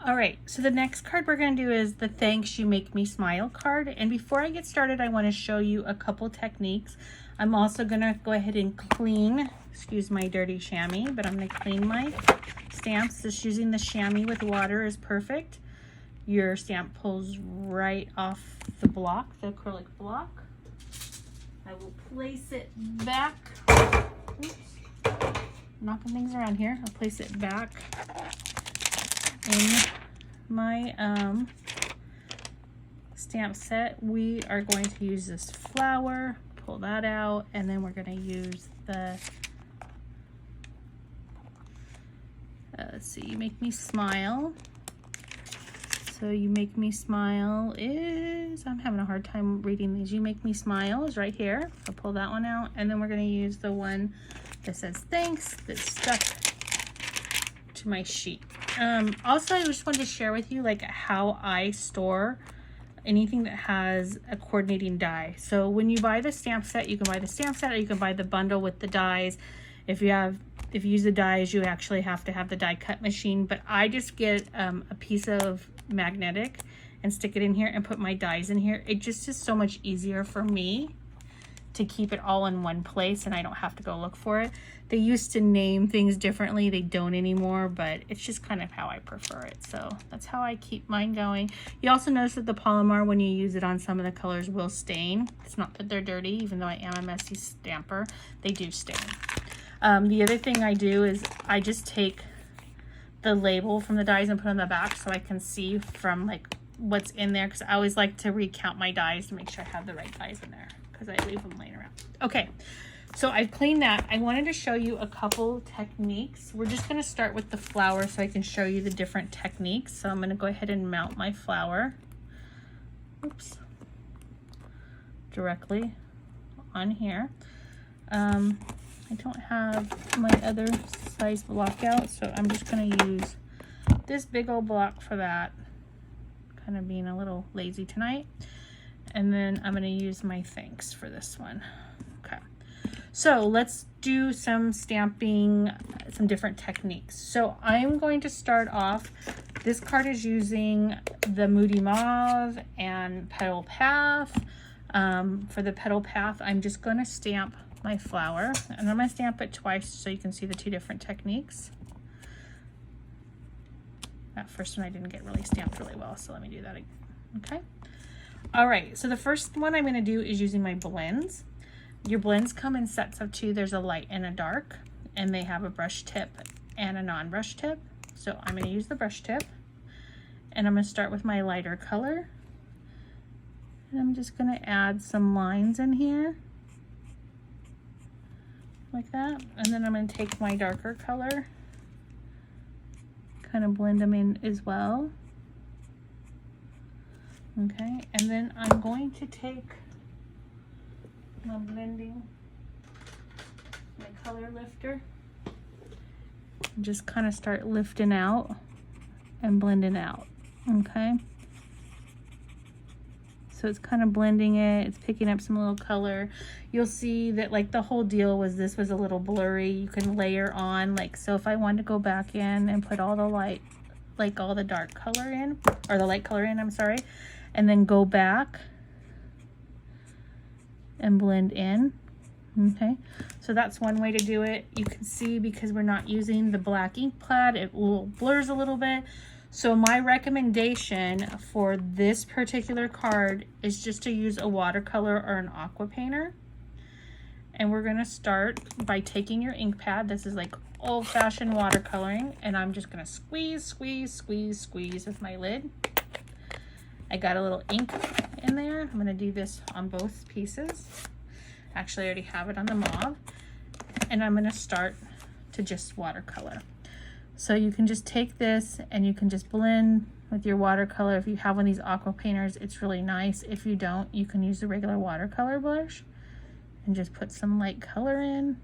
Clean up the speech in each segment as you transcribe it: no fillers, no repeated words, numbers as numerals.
All right, so the next card we're going to do is the Thanks You Make Me Smile card. And before I get started, I want to show you a couple techniques. I'm also going to go ahead and clean, excuse my dirty chamois, but I'm going to clean my stamps. Just using the chamois with water is perfect. Your stamp pulls right off the block, the acrylic block. I will place it back. Oops, knocking things around here. I'll place it back in my stamp set. We are going to use this flower, pull that out, and then we're going to use the let's see, You Make Me Smile. So You Make Me Smile is, I'm having a hard time reading these. You Make Me Smile is right here. So pull that one out, and then we're going to use the one that says thanks that's stuck to my sheet. Also, I just wanted to share with you like how I store anything that has a coordinating die. So when you buy the stamp set, you can buy the stamp set or you can buy the bundle with the dies. If you use the dies, you actually have to have the die cut machine, but I just get a piece of magnetic and stick it in here and put my dies in here. It just is so much easier for me to keep it all in one place and I don't have to go look for it. They used to name things differently, they don't anymore, but it's just kind of how I prefer it. So that's how I keep mine going. You also notice that the polymer, when you use it on some of the colors, will stain. It's not that they're dirty, even though I am a messy stamper, they do stain. The other thing I do is I just take the label from the dies and put it on the back so I can see from like what's in there, because I always like to recount my dies to make sure I have the right dies in there, because I leave them laying around. Okay, so I've cleaned that. I wanted to show you a couple techniques. We're just going to start with the flower so I can show you the different techniques. So I'm going to go ahead and mount my flower. Oops. Directly on here. I don't have my other size block out, so I'm just going to use this big old block for that. Kind of being a little lazy tonight. And then I'm going to use my thanks for this one. Okay, so let's do some stamping, some different techniques. So I'm going to start off, this card is using the Moody Mauve and Petal Path. For the Petal Path, I'm just going to stamp my flower, and I'm going to stamp it twice so you can see the two different techniques. That first one I didn't get really stamped really well, so let me do that again. Okay. All right, so the first one I'm going to do is using my blends. Your blends come in sets of two. There's a light and a dark, and they have a brush tip and a non-brush tip. So I'm going to use the brush tip, and I'm going to start with my lighter color. And I'm just going to add some lines in here, like that. And then I'm going to take my darker color, kind of blend them in as well. Okay, and then I'm going to take my blending, my color lifter, and just kind of start lifting out and blending out. Okay, so it's kind of blending it, it's picking up some little color. You'll see that like the whole deal was this was a little blurry. You can layer on, like, so if I wanted to go back in and put all the light, like all the dark color in, or the light color in, I'm sorry, and then go back and blend in. Okay, so that's one way to do it. You can see because we're not using the black ink pad, it blurs a little bit. So my recommendation for this particular card is just to use a watercolor or an aqua painter. And we're gonna start by taking your ink pad. This is like old-fashioned watercoloring, and I'm just gonna squeeze, squeeze, squeeze, squeeze with my lid. I got a little ink in there. I'm gonna do this on both pieces. Actually, I already have it on the mauve. And I'm gonna start to just watercolor. So you can just take this and you can just blend with your watercolor. If you have one of these aqua painters, it's really nice. If you don't, you can use the regular watercolor brush and just put some light color in.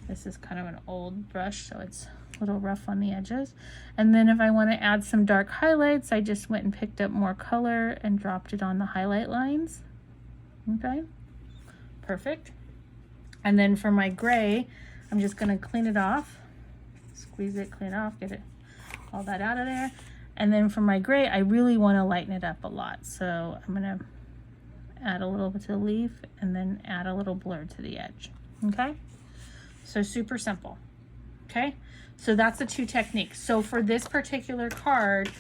This is kind of an old brush, so it's a little rough on the edges. And then if I want to add some dark highlights, I just went and picked up more color and dropped it on the highlight lines. Okay, perfect. And then for my gray, I'm just going to clean it off, squeeze it, clean it off, get it all that out of there. And then for my gray, I really want to lighten it up a lot. So I'm going to add a little bit to the leaf and then add a little blur to the edge. Okay, so super simple. Okay, so that's the 2 techniques. So for this particular card,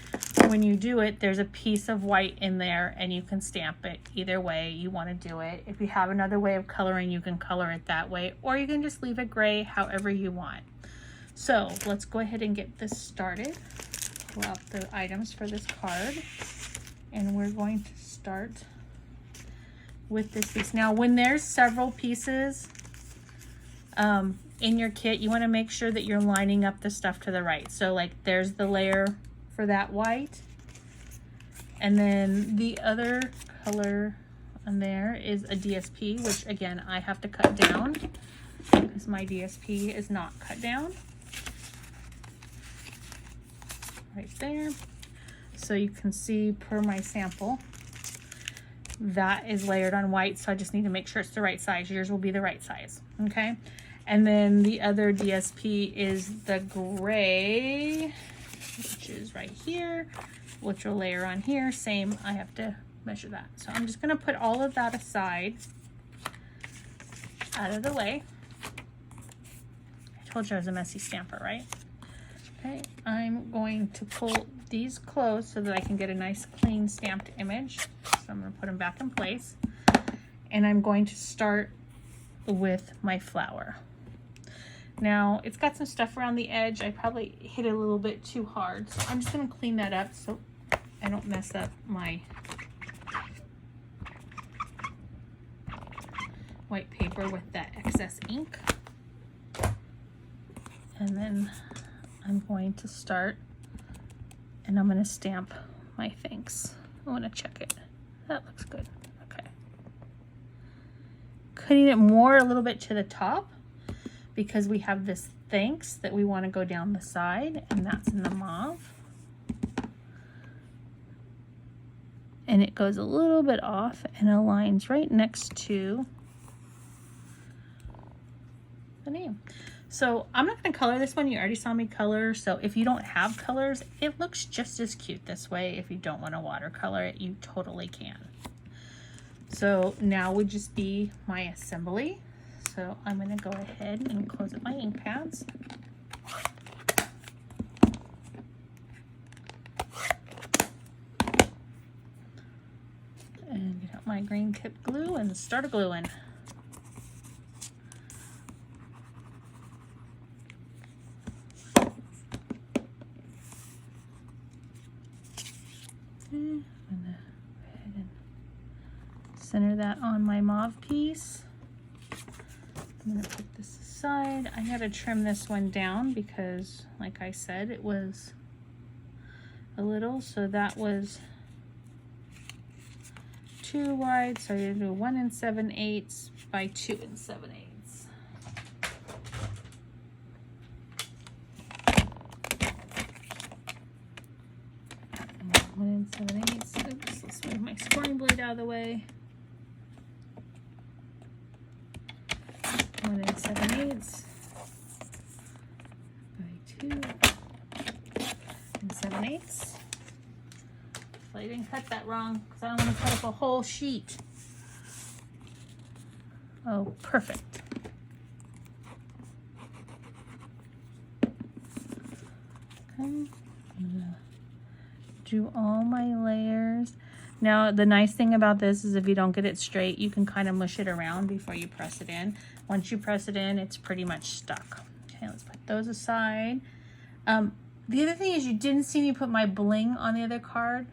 when you do it, there's a piece of white in there and you can stamp it either way you want to do it. If you have another way of coloring, you can color it that way, or you can just leave it gray however you want. So let's go ahead and get this started. Pull out the items for this card, and we're going to start with this piece. Now, when there's several pieces in your kit, you want to make sure that you're lining up the stuff to the right. So like there's the layer for that white, and then the other color on there is a DSP, which again I have to cut down because my DSP is not cut down. Right there. So you can see per my sample, that is layered on white. So I just need to make sure it's the right size. Yours will be the right size. Okay. And then the other DSP is the gray, which is right here, which will layer on here. Same, I have to measure that. So I'm just going to put all of that aside, out of the way. I told you I was a messy stamper, right? Okay, I'm going to pull these closed so that I can get a nice clean stamped image. So I'm going to put them back in place. And I'm going to start with my flower. Now, it's got some stuff around the edge. I probably hit it a little bit too hard. So I'm just going to clean that up so I don't mess up my white paper with that excess ink. And then I'm going to start, and I'm going to stamp my thanks. I want to check it. That looks good. Okay. Cutting it more a little bit to the top because we have this thanks that we want to go down the side, and that's in the mauve. And it goes a little bit off and aligns right next to the name. So I'm not going to color this one. You already saw me color. So if you don't have colors, it looks just as cute this way. If you don't want to watercolor it, you totally can. So now would just be my assembly. So I'm going to go ahead and close up my ink pads. And get out my green tip glue and start a gluing. I'm gonna go ahead and center that on my mauve piece. I'm gonna put this aside. I had to trim this one down because, like I said, it was a little, so that was too wide. So I'm gonna do 1 7/8 by 2 7/8. 1 7/8. Oops, let's move my scoring blade out of the way. 1 7/8 by 2 7/8. Hopefully I didn't cut that wrong because I don't want to cut up a whole sheet. Oh, perfect. Okay. I'm gonna do all my layers. Now the nice thing about this is if you don't get it straight, you can kind of mush it around before you press it in. Once you press it in, it's pretty much stuck. Okay, let's put those aside. The other thing is you didn't see me put my bling on the other card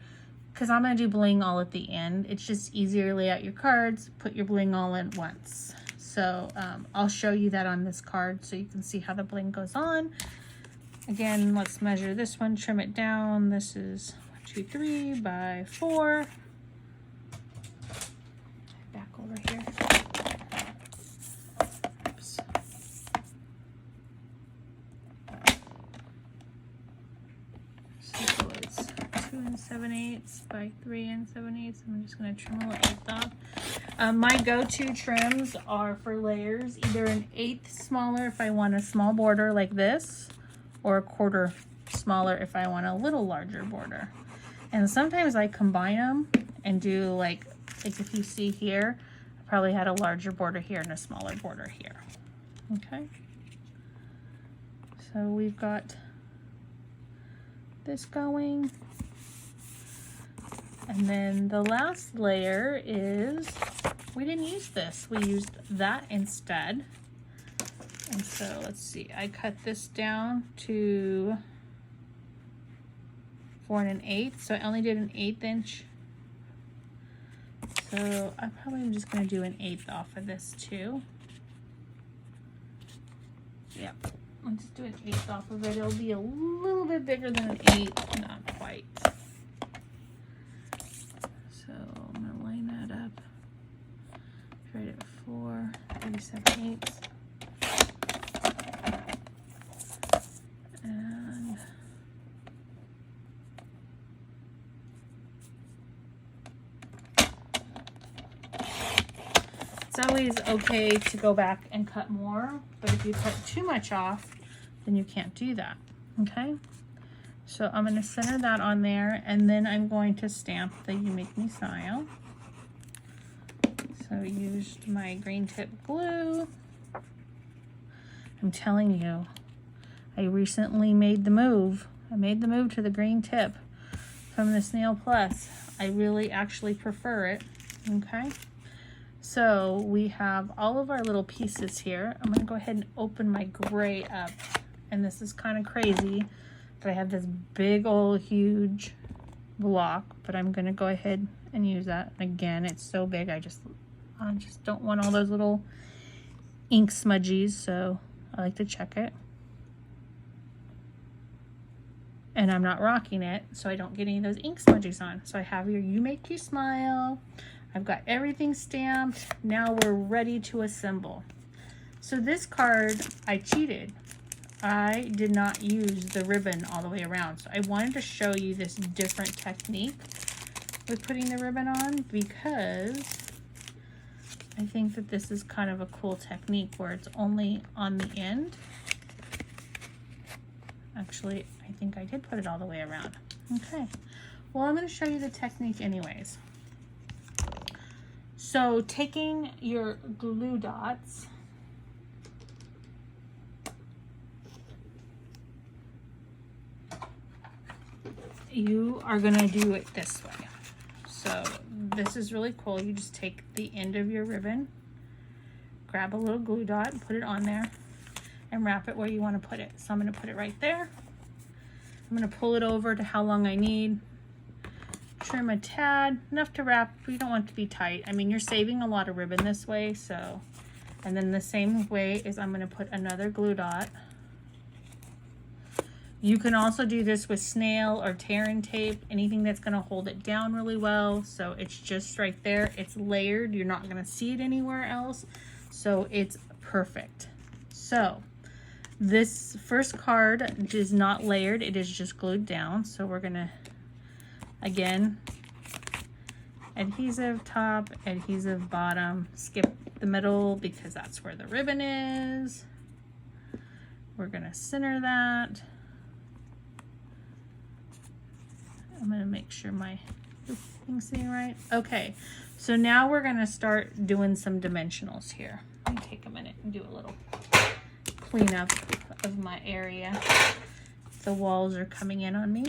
because I'm going to do bling all at the end. It's just easier to lay out your cards, put your bling all in once. So I'll show you that on this card so you can see how the bling goes on. Again, let's measure this one, trim it down. This is 2, 3 by 4. Back over here. Oops. So it's 2 7/8 by 3 7/8. I'm just going to trim a little bit off. My go-to trims are for layers, either an 1/8 smaller if I want a small border like this, or a 1/4 smaller if I want a little larger border. And sometimes I combine them and do like if you see here, I probably had a larger border here and a smaller border here. Okay. So we've got this going. And then the last layer is, we didn't use this. We used that instead. And so let's see, I cut this down to 4 1/8. So I only did an 1/8 inch. So I probably am just going to do an 1/8 off of this too. Yep, I'll just do an 1/8 off of it. It'll be a little bit bigger than an 1/8, not quite. So I'm going to line that up right at 4 37/8. And it's always okay to go back and cut more, but if you cut too much off, then you can't do that, okay? So I'm going to center that on there, and then I'm going to stamp the You Make Me Smile. So I used my green tip glue. I'm telling you, I recently made the move. I made the move to the green tip from the Snail Plus. I really actually prefer it, okay? So we have all of our little pieces here. I'm gonna go ahead and open my gray up. And this is kind of crazy that I have this big old huge block, but I'm gonna go ahead and use that. Again, it's so big, I just don't want all those little ink smudgies, so I like to check it. And I'm not rocking it, so I don't get any of those ink smudges on. So I have your You Make You Smile. I've got everything stamped. Now we're ready to assemble. So this card, I cheated. I did not use the ribbon all the way around. So I wanted to show you this different technique with putting the ribbon on, because I think that this is kind of a cool technique where it's only on the end. Actually, I think I did put it all the way around. Okay, well, I'm going to show you the technique anyways. So taking your glue dots, you are going to do it this way. So this is really cool. You just take the end of your ribbon, grab a little glue dot and put it on there, and wrap it where you want to put it. So I'm going to put it right there. I'm going to pull it over to how long I need. Trim a tad, enough to wrap. We don't want it to be tight. I mean, you're saving a lot of ribbon this way, so. And then the same way is I'm going to put another glue dot. You can also do this with snail or tearing tape, anything that's going to hold it down really well. So it's just right there. It's layered. You're not going to see it anywhere else. So it's perfect. So this first card is not layered. It is just glued down. So we're going to, again, adhesive top, adhesive bottom, skip the middle because that's where the ribbon is. We're going to center that. I'm going to make sure my thing's sitting right. Okay, so now we're going to start doing some dimensionals here. Let me take a minute and do a little cleanup of my area. The walls are coming in on me.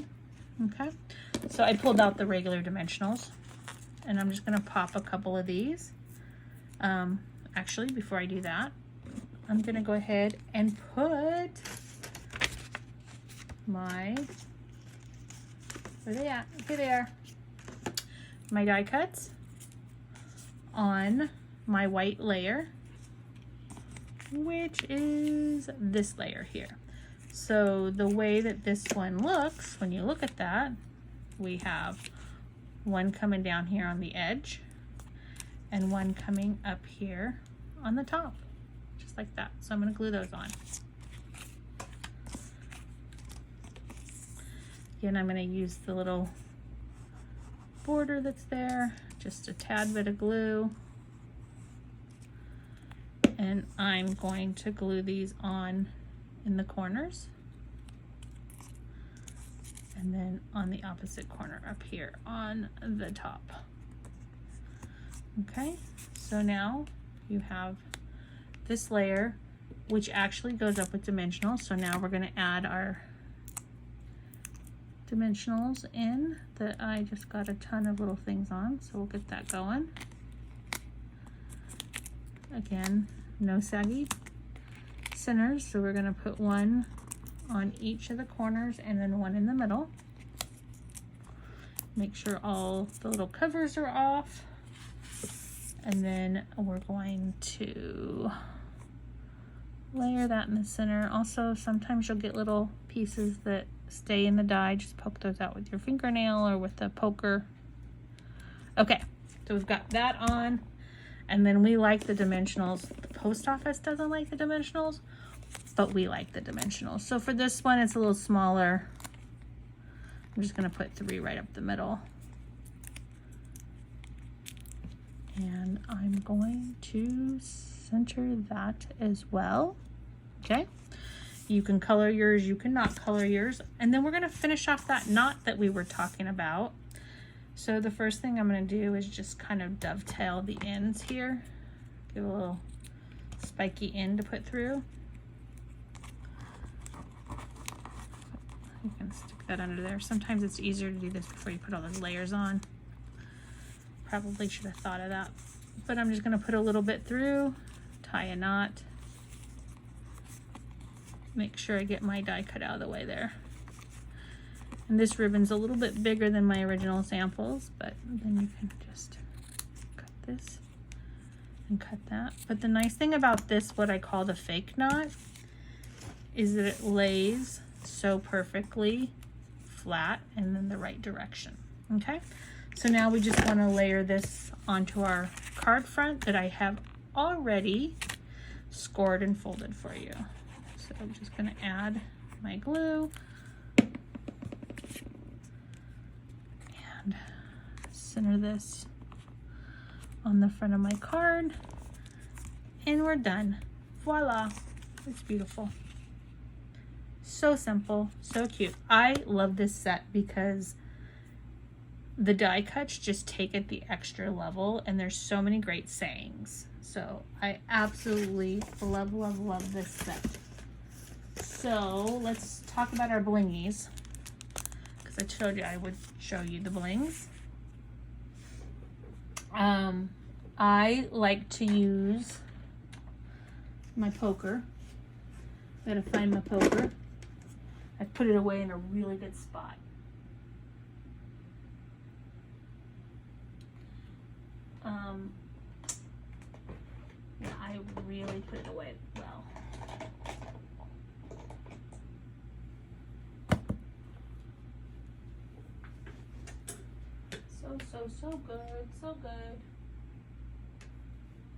Okay, so I pulled out the regular dimensionals, and I'm just going to pop a couple of these. Actually, before I do that, I'm going to go ahead and put my, where are they at? Okay, they are. My die cuts on my white layer, which is this layer here. So the way that this one looks, when you look at that, we have one coming down here on the edge and one coming up here on the top, just like that. So I'm going to glue those on. Again, I'm going to use the little border that's there, just a tad bit of glue, and I'm going to glue these on in the corners. and then on the opposite corner up here on the top. Okay, so now you have this layer, which actually goes up with dimensionals. So now we're going to add our dimensionals in that I just got a ton of little things on. So we'll get that going. Again, no saggy centers, so we're going to put one on each of the corners and then one in the middle. Make sure all the little covers are off, and then we're going to layer that in the center. Also, sometimes you'll get little pieces that stay in the die. Just poke those out with your fingernail or with a poker. Okay, so we've got that on. And then we like the dimensionals. The post office doesn't like the dimensionals, but we like the dimensionals. So for this one, it's a little smaller. I'm just gonna put 3 right up the middle. And I'm going to center that as well. Okay, you can color yours, you can not color yours. And then we're gonna finish off that knot that we were talking about. So the first thing I'm going to do is just kind of dovetail the ends here. Give a little spiky end to put through. You can stick that under there. Sometimes it's easier to do this before you put all those layers on. Probably should have thought of that. But I'm just going to put a little bit through, tie a knot. Make sure I get my die cut out of the way there. And this ribbon's a little bit bigger than my original samples, but then you can just cut this and cut that. But the nice thing about this, what I call the fake knot, is that it lays so perfectly flat and in the right direction. Okay, so now we just want to layer this onto our card front that I have already scored and folded for you. So I'm just going to add my glue. Center this on the front of my card, and we're done. Voila, it's beautiful. So simple, so cute. I love this set because the die cuts just take it the extra level, and there's so many great sayings. So I absolutely love this set. So let's talk about our blingies, because I told you I would show you the blings. I like to use my poker. Gotta find my poker. I put it away in a really good spot. Yeah, I really put it away well. So good, so good.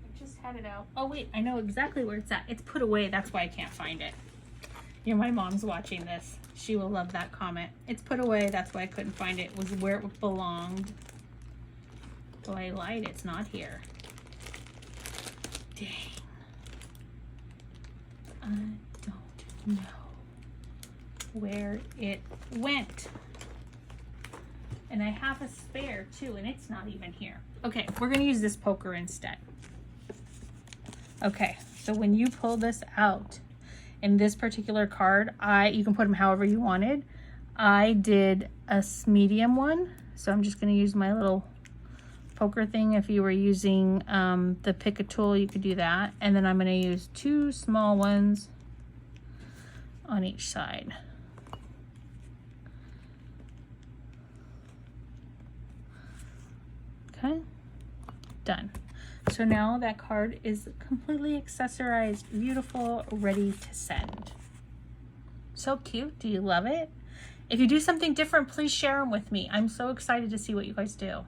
I just had it out. Oh wait, I know exactly where it's at. It's put away, that's why I can't find it. You know, my mom's watching this. She will love that comment. It's put away, that's why I couldn't find it. It was where it belonged. Oh, I lied, it's not here. Dang. I don't know where it went. And I have a spare too, and it's not even here. Okay, we're gonna use this poker instead. Okay, so when you pull this out, in this particular card, you can put them however you wanted. I did a medium one, so I'm just gonna use my little poker thing. If you were using the pick a tool, you could do that. And then I'm gonna use 2 small ones on each side. Okay, done. So now that card is completely accessorized, beautiful, ready to send. So cute. Do you love it? If you do something different, please share them with me. I'm so excited to see what you guys do.